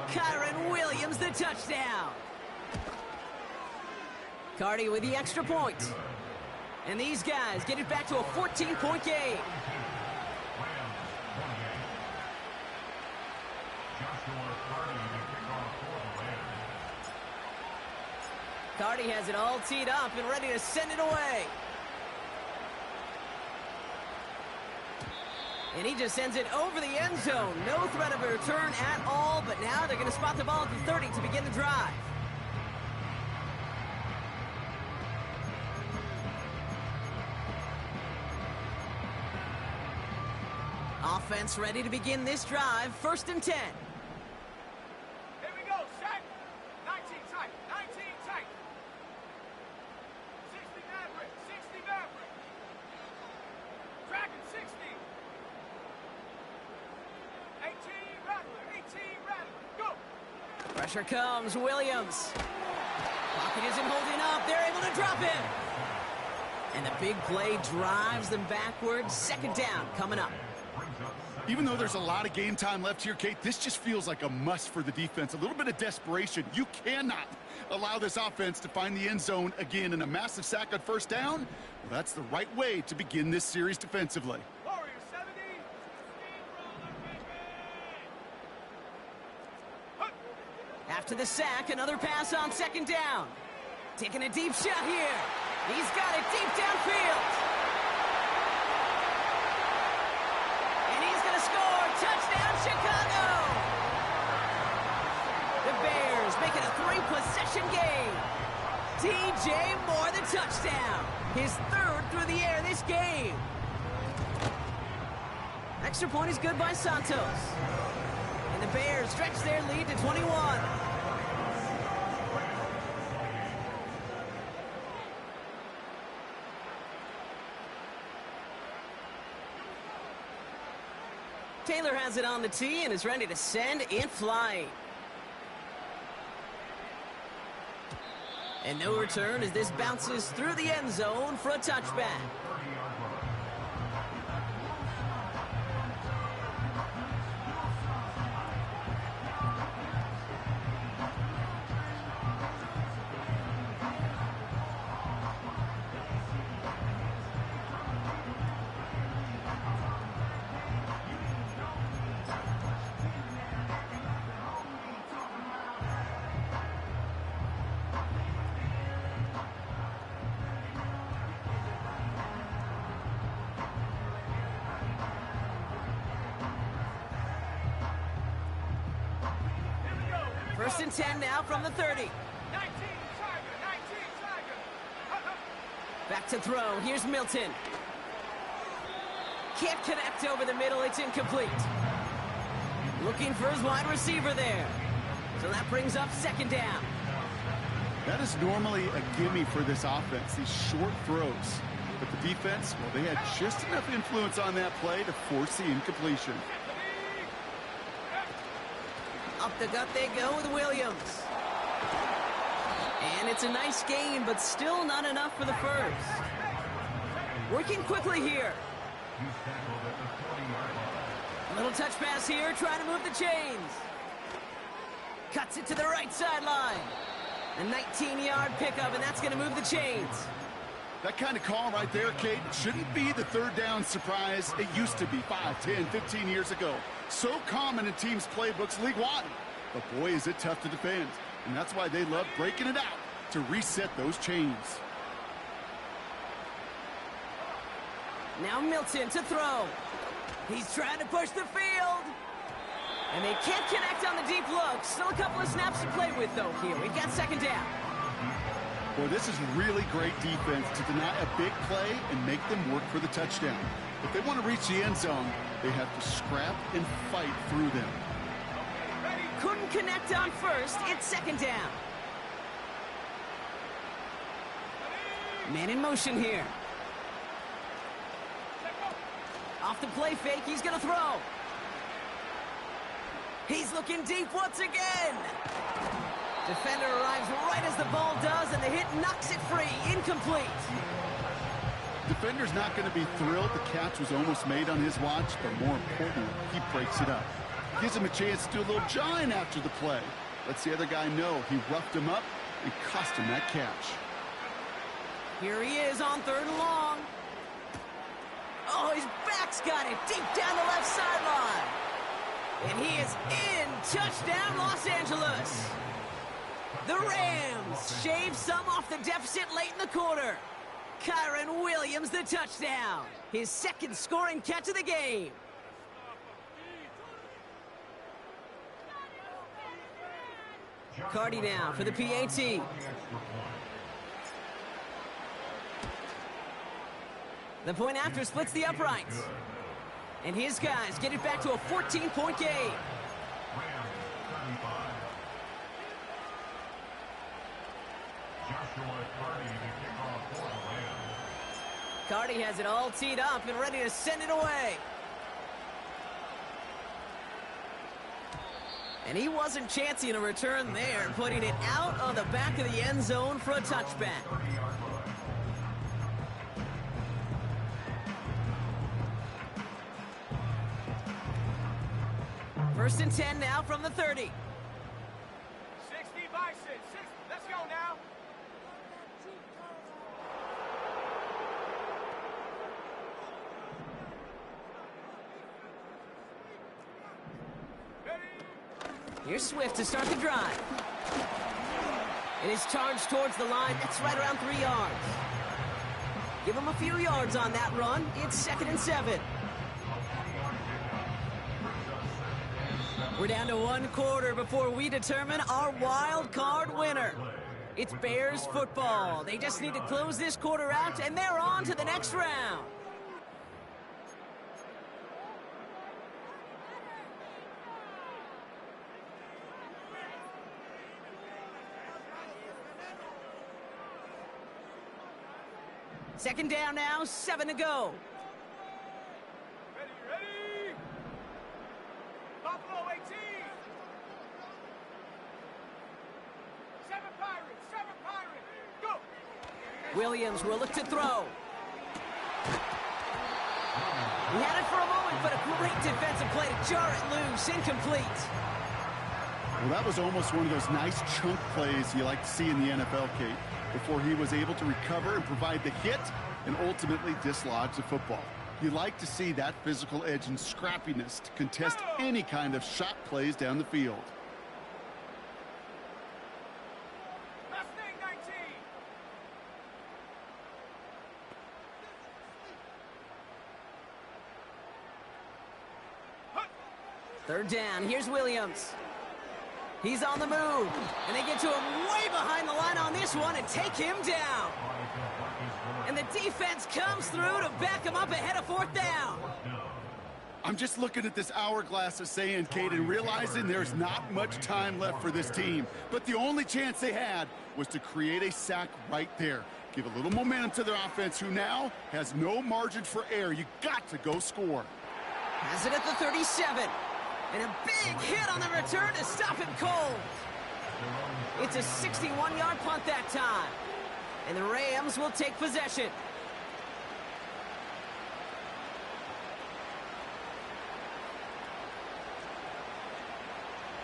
Kyron Williams, the touchdown. Cardi with the extra point. And these guys get it back to a 14-point game. Cardi has it all teed up and ready to send it away. And he just sends it over the end zone. No threat of a return at all, but now they're going to spot the ball at the 30 to begin the drive. Offense ready to begin this drive. 1st and 10. Here we go, set. 19 tight, 19 tight. 60 Maverick, 60 Maverick. Dragon 60. 18 Rattler, 18 Rattler. Go. Pressure comes. Williams. Pocket isn't holding up. They're able to drop him. And the big play drives them backwards. 2nd down coming up. Even though there's a lot of game time left here, Kate, this just feels like a must for the defense. A little bit of desperation. You cannot allow this offense to find the end zone again in a massive sack on 1st down. Well, that's the right way to begin this series defensively. Warrior 70. After the sack, another pass on 2nd down. Taking a deep shot here. He's got it deep downfield. Touchdown, Chicago! The Bears make it a 3-possession game. DJ Moore, the touchdown. His 3rd through the air this game. Extra point is good by Santos. And the Bears stretch their lead to 21. Taylor has it on the tee and is ready to send it flying. And no return as this bounces through the end zone for a touchback. First and 10 now from the 30. 19 Tiger, 19 Tiger. Back to throw. Here's Milton. Can't connect over the middle. It's incomplete. Looking for his wide receiver there. So that brings up second down. That is normally a gimme for this offense, these short throws. But the defense, well, they had just enough influence on that play to force the incompletion. Up the gut they go with Williams. And it's a nice game, but still not enough for the first. Working quickly here. A little touch pass here, trying to move the chains. Cuts it to the right sideline. A 19-yard pickup, and that's going to move the chains. That kind of call right there, Kate, shouldn't be the third down surprise it used to be 5, 10, 15 years ago. So common in teams' playbooks league-wide. But boy, is it tough to defend. And that's why they love breaking it out to reset those chains. Now Milton to throw. He's trying to push the field. And they can't connect on the deep look. Still a couple of snaps to play with, though, here. We've got second down. Boy, this is really great defense to deny a big play and make them work for the touchdown. If they want to reach the end zone, they have to scrap and fight through them. Couldn't connect on first. It's second down. Man in motion here. Off the play fake, he's going to throw. He's looking deep once again. Defender arrives right as the ball does, and the hit knocks it free. Incomplete. Defender's not going to be thrilled the catch was almost made on his watch, but more importantly, he breaks it up. Gives him a chance to do a little jawing after the play. Lets the other guy know he roughed him up and cost him that catch. Here he is on third and long. Oh, his back's got it deep down the left sideline. And he is in. Touchdown, Los Angeles. The Rams shave some off the deficit late in the quarter. Kyron Williams, the touchdown. His second scoring catch of the game. Cardi now for the PAT. The point after splits the uprights. And his guys get it back to a 14-point game. Cardi has it all teed up and ready to send it away. And he wasn't chancing a return there, putting it out of the back of the end zone for a touchback. First and 10 now from the 30. 60 Bison. Let's go now. Here's Swift to start the drive. It is charged towards the line. That's right around 3 yards. Give him a few yards on that run. It's second and 7. We're down to 1 quarter before we determine our wild card winner. It's Bears football. They just need to close this quarter out, and they're on to the next round. Second down now, 7 to go. Ready. Buffalo 18. 7 Pirates. Go. Williams will look to throw. He had it for a moment, but a great defensive play to jar it loose. Incomplete. Well, that was almost one of those nice chunk plays you like to see in the NFL, Kate, before he was able to recover and provide the hit and ultimately dislodge the football. You like to see that physical edge and scrappiness to contest any kind of shot plays down the field. Mustang 19. Third down, here's Williams. He's on the move, and they get to him way behind the line on this one and take him down. And the defense comes through to back him up ahead of 4th down. I'm just looking at this hourglass of saying, Kate, and realizing there's not much time left for this team. But the only chance they had was to create a sack right there. Give a little momentum to their offense, who now has no margin for error. You got to go score. Has it at the 37. And a big hit on the return to stop him cold. It's a 61-yard punt that time. And the Rams will take possession.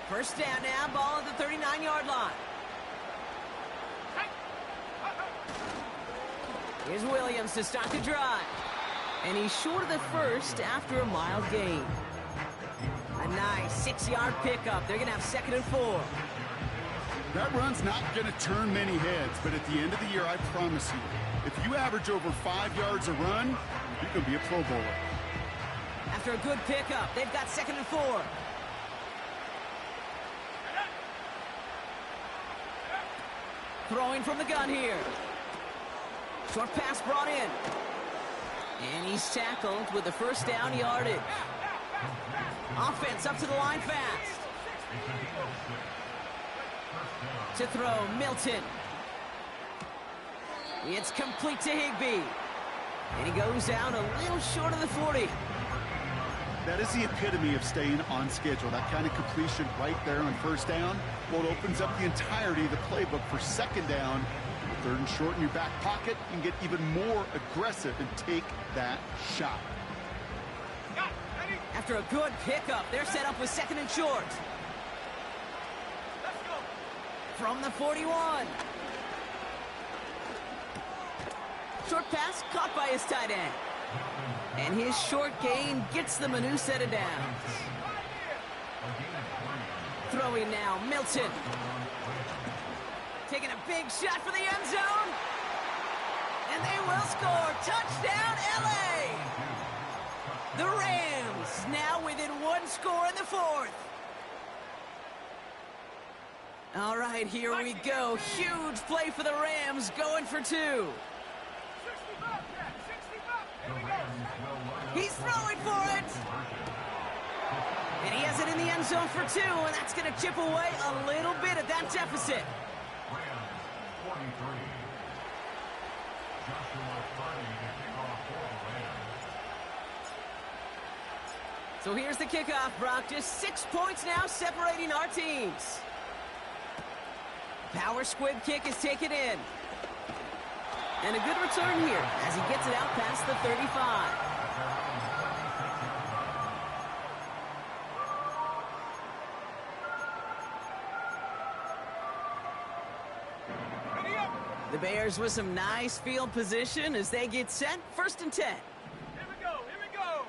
First down now, ball at the 39-yard line. Here's Williams to start the drive. And he's short of the first after a mild gain. A nice 6-yard pickup. They're going to have 2nd and 4. That run's not going to turn many heads, but at the end of the year, I promise you, if you average over 5 yards a run, you're going to be a Pro Bowler. After a good pickup, they've got 2nd and 4. Throwing from the gun here. Short pass brought in. And he's tackled with the first down yardage. Offense up to the line fast. To throw, Milton. It's complete to Higbee. And he goes out a little short of the 40. That is the epitome of staying on schedule. That kind of completion right there on first down. Well, it opens up the entirety of the playbook for 2nd down. 3rd and short in your back pocket. You can get even more aggressive and take that shot. After a good pickup, they're set up with 2nd and short. Let's go. From the 41. Short pass caught by his tight end. And his short gain gets them a new set of downs. Throwing now, Milton. Taking a big shot for the end zone. And they will score. Touchdown, LA! The Rams now within 1 score in the 4th. All right, here we go. Huge play for the Rams, going for 2. 60 Bobcat, 60 Bobcat. Here we go. He's throwing for it. And he has it in the end zone for 2, and that's going to chip away a little bit at that deficit. So here's the kickoff, Brock. Just 6 points now separating our teams. Power squib kick is taken in. And a good return here as he gets it out past the 35. The Bears with some nice field position as they get set. 1st and 10. Here we go. Here we go.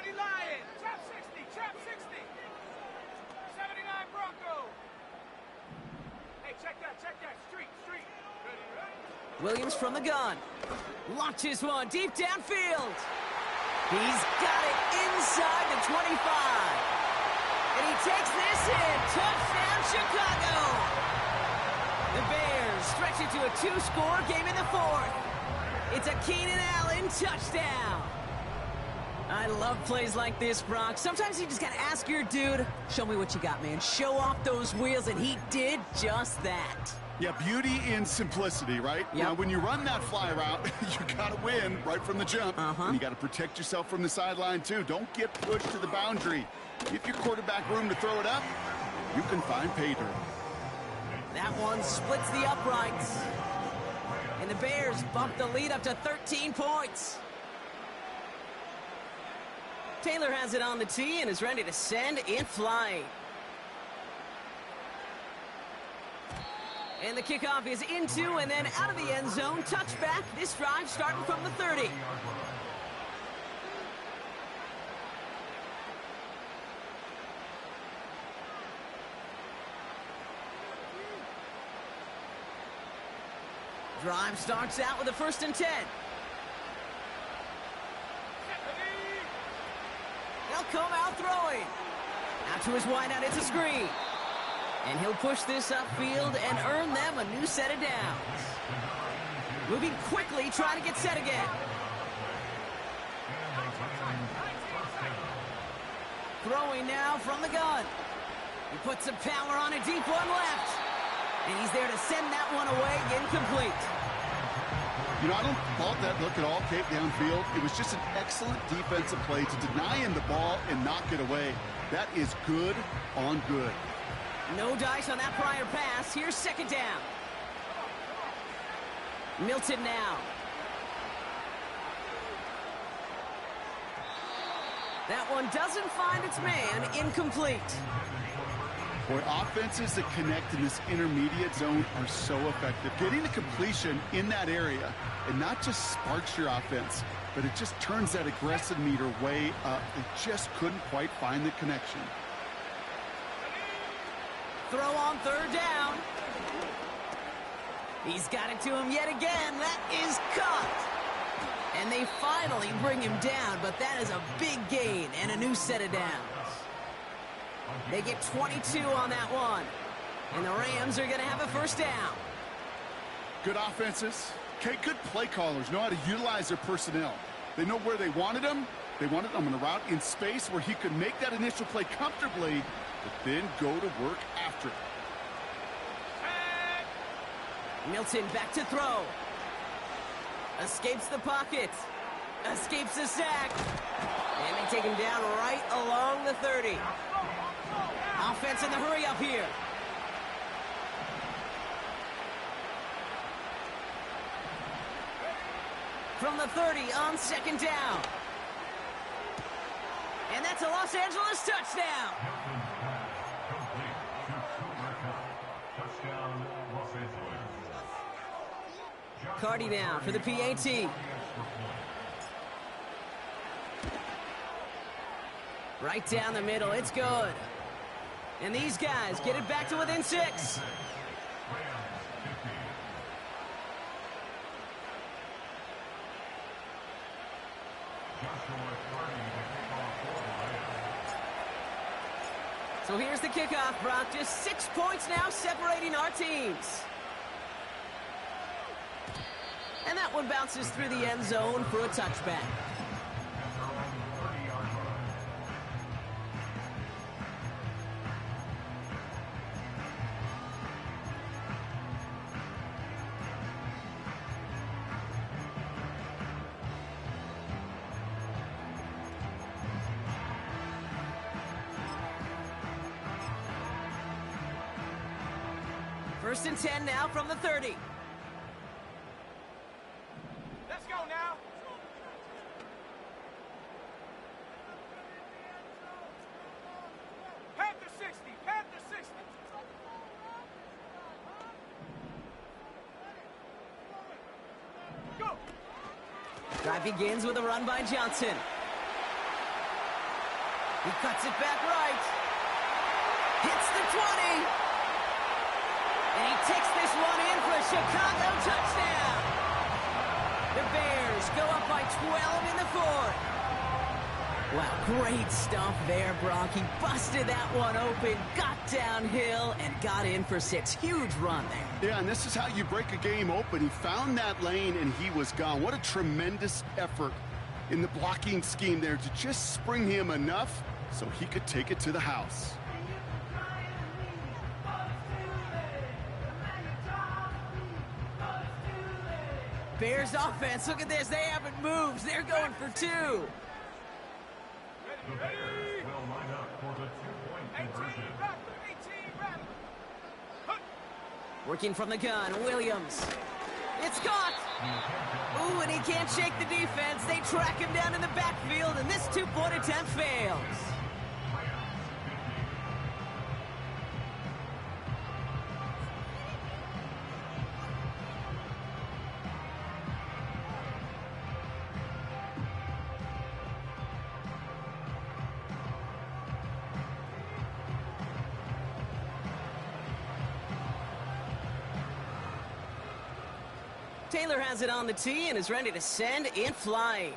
Lions, trap 60, trap 60. 79 Bronco. Hey, check that, street. Ready? Williams from the gun. Launches one deep downfield. He's got it inside the 25. And he takes this in. Touchdown, Chicago. The Bears stretch it to a 2-score game in the 4th. It's a Keenan Allen touchdown. I love plays like this, Brock. Sometimes you just got to ask your dude, show me what you got, man. Show off those wheels, and he did just that. Yeah, beauty in simplicity, right? Yep. Now, when you run that fly route, you got to win right from the jump. And you got to protect yourself from the sideline, too. Don't get pushed to the boundary. Give your quarterback room to throw it up. You can find pay dirt. That one splits the uprights. And the Bears bump the lead up to 13 points. Taylor has it on the tee and is ready to send it flying. And the kickoff is into and then out of the end zone. Touchback. This drive starting from the 30. Drive starts out with a 1st and 10. They'll come out throwing. Out to his wideout, it's a screen. And he'll push this upfield and earn them a new set of downs. Moving quickly, trying to get set again. Throwing now from the gun. He puts some power on a deep one left. And he's there to send that one away, incomplete. You know, I don't fault that look at all, Kate, downfield. It was just an excellent defensive play to deny him the ball and knock it away. That is good on good. No dice on that prior pass. Here's 2nd down. Milton now. That one doesn't find its man, incomplete. Boy, offenses that connect in this intermediate zone are so effective. Getting the completion in that area, it not just sparks your offense, but it just turns that aggressive meter way up. They just couldn't quite find the connection. Throw on 3rd down. He's got it to him yet again. That is caught. And they finally bring him down, but that is a big gain and a new set of downs. They get 22 on that one. And the Rams are going to have a 1st down. Good offenses. Okay, good play callers know how to utilize their personnel. They know where they wanted them. They wanted them on a route in space where he could make that initial play comfortably, but then go to work after it. Milton back to throw. Escapes the pocket. Escapes the sack. And they take him down right along the 30. Offense in the hurry up here. From the 30 on 2nd down. And that's a Los Angeles touchdown. Cardi now for the PAT. Right down the middle, it's good. And these guys get it back to within 6. So here's the kickoff, Brock. Just 6 points now separating our teams. And that one bounces through the end zone for a touchback. First and 10 now from the 30. Let's go now. Panther 60. Panther 60. Go. Drive begins with a run by Johnson. He cuts it back right. Hits the 20. And he takes this one in for a Chicago touchdown. The Bears go up by 12 in the 4th. Wow, great stuff there, Brock. He busted that one open, got downhill, and got in for 6. Huge run there. Yeah, and this is how you break a game open. He found that lane, and he was gone. What a tremendous effort in the blocking scheme there to just spring him enough so he could take it to the house. Bears offense, look at this. They haven't moved. They're going for 2. The Bears will line up for the 2-point conversion. Working from the gun, Williams. It's caught. Ooh, and he can't shake the defense. They track him down in the backfield, and this 2-point attempt fails. Taylor has it on the tee and is ready to send it flying.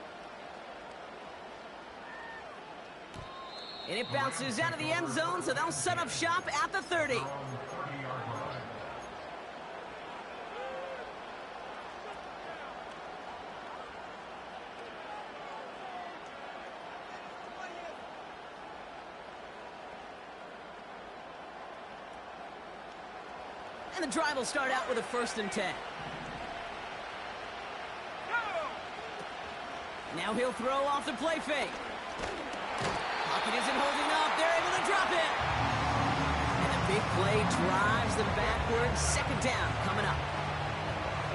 And it bounces out of the end zone, so they'll set up shop at the 30. And the drive will start out with a 1st and 10. Now he'll throw off the play fake. Pocket isn't holding up. They're able to drop it. And the big play drives them backwards. 2nd down coming up.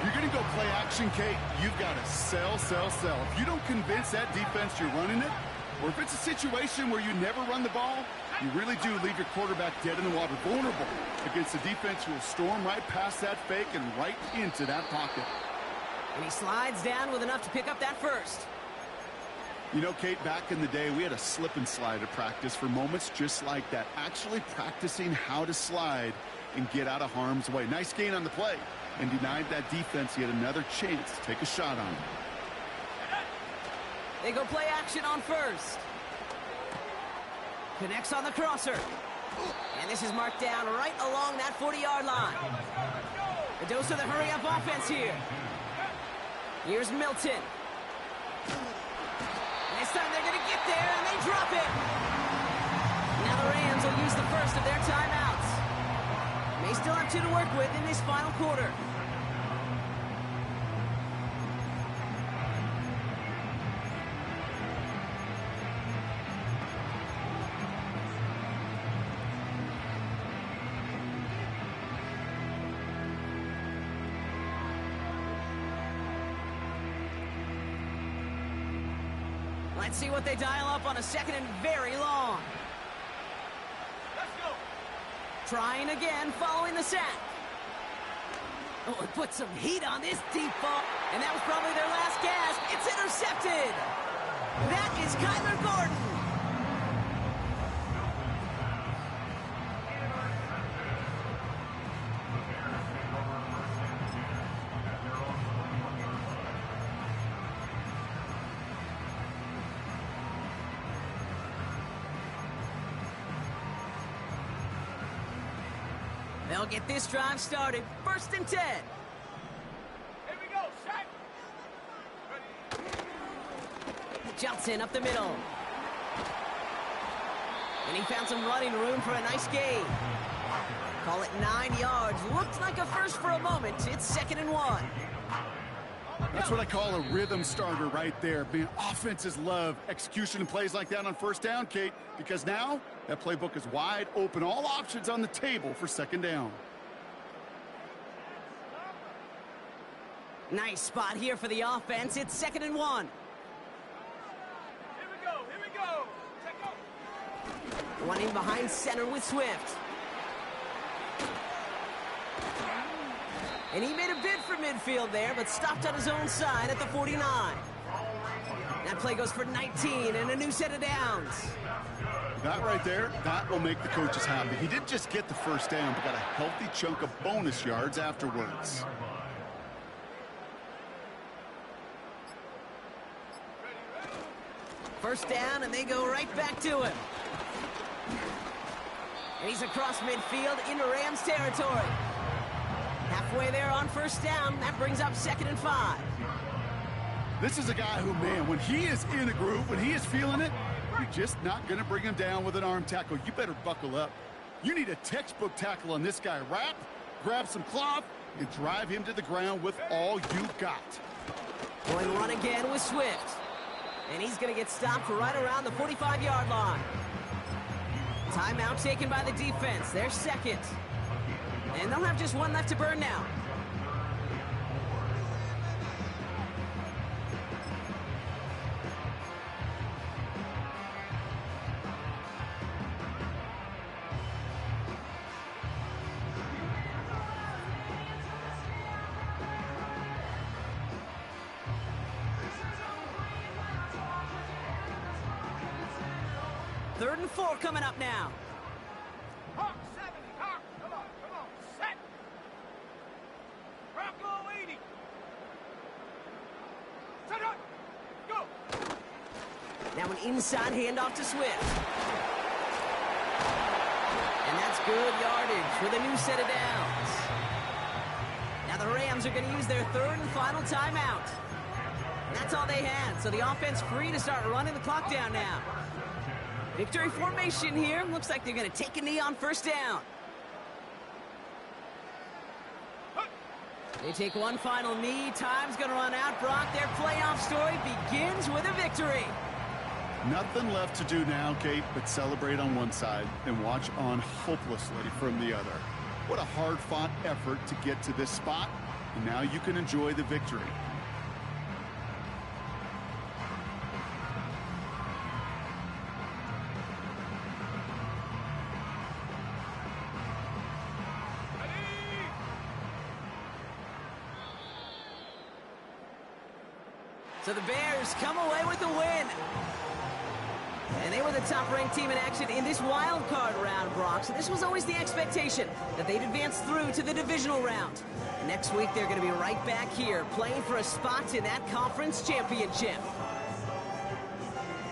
You're going to go play action, Kate. You've got to sell, sell, sell. If you don't convince that defense you're running it, or if it's a situation where you never run the ball, you really do leave your quarterback dead in the water, vulnerable against a defense who will storm right past that fake and right into that pocket. And he slides down with enough to pick up that 1st. You know, Kate, back in the day, we had a slip and slide at practice for moments just like that. Actually practicing how to slide and get out of harm's way. Nice gain on the play, and denied that defense yet another chance to take a shot on him. They go play action on 1st. Connects on the crosser. And this is marked down right along that 40-yard line. A dose of the hurry-up offense here. Here's Milton. This time they're going to get there, and they drop it. Now the Rams will use the 1st of their timeouts. They still have 2 to work with in this final quarter. Let's see what they dial up on a 2nd and very long. Let's go. Trying again following the sack. Oh, it put some heat on this deep ball. And that was probably their last gasp. It's intercepted. That is Kyler Gordon. They'll get this drive started. 1st and 10. Here we go, Shaq. Ready. Johnson up the middle. And he found some running room for a nice gain. Call it 9 yards. Looked like a 1st for a moment. It's 2nd and 1. That's what I call a rhythm starter right there. Being offenses love execution and plays like that on 1st down, Kate, because now that playbook is wide open. All options on the table for 2nd down. Nice spot here for the offense. It's 2nd and 1. Here we go. Here we go. Check out. One in behind center with Swift. And he made a bid for midfield there, but stopped on his own side at the 49. That play goes for 19 and a new set of downs. That right there, that will make the coaches happy. He didn't just get the 1st down, but got a healthy chunk of bonus yards afterwards. First down, and they go right back to him. And he's across midfield into Rams territory. Halfway there on 1st down. That brings up 2nd and 5. This is a guy who, man, when he is in a groove, when he is feeling it, you're just not going to bring him down with an arm tackle. You better buckle up. You need a textbook tackle on this guy. Wrap, grab some cloth, and drive him to the ground with all you got. Going run again with Swift. And he's going to get stopped right around the 45-yard line. Timeout taken by the defense. They're 2nd. And they'll have just 1 left to burn now. Third and 4 coming up now. Hawk 70. Hawk. Come on. Come on. Set. Bronco 80. Going inside, handoff to Swift. And that's good yardage with a new set of downs. Now the Rams are going to use their third and final timeout. That's all they had, so the offense free to start running the clock down now. Victory formation here. Looks like they're going to take a knee on first down. They take one final knee. Time's going to run out. Brock, their playoff story begins with a victory. Nothing left to do now, Kate, but celebrate on one side and watch on hopelessly from the other. What a hard-fought effort to get to this spot, and now you can enjoy the victory. So the Bears come away with the win. And they were the top-ranked team in action in this wild card round, Brock. So this was always the expectation, that they'd advance through to the divisional round. And next week, they're going to be right back here, playing for a spot in that conference championship.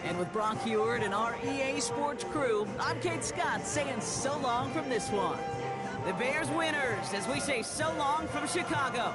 And with Brock Heward and our EA Sports crew, I'm Kate Scott saying so long from this one. The Bears winners, as we say so long from Chicago.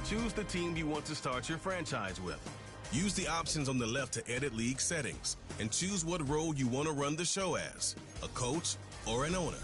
Choose the team you want to start your franchise with. Use the options on the left to edit league settings and choose what role you want to run the show as, a coach or an owner.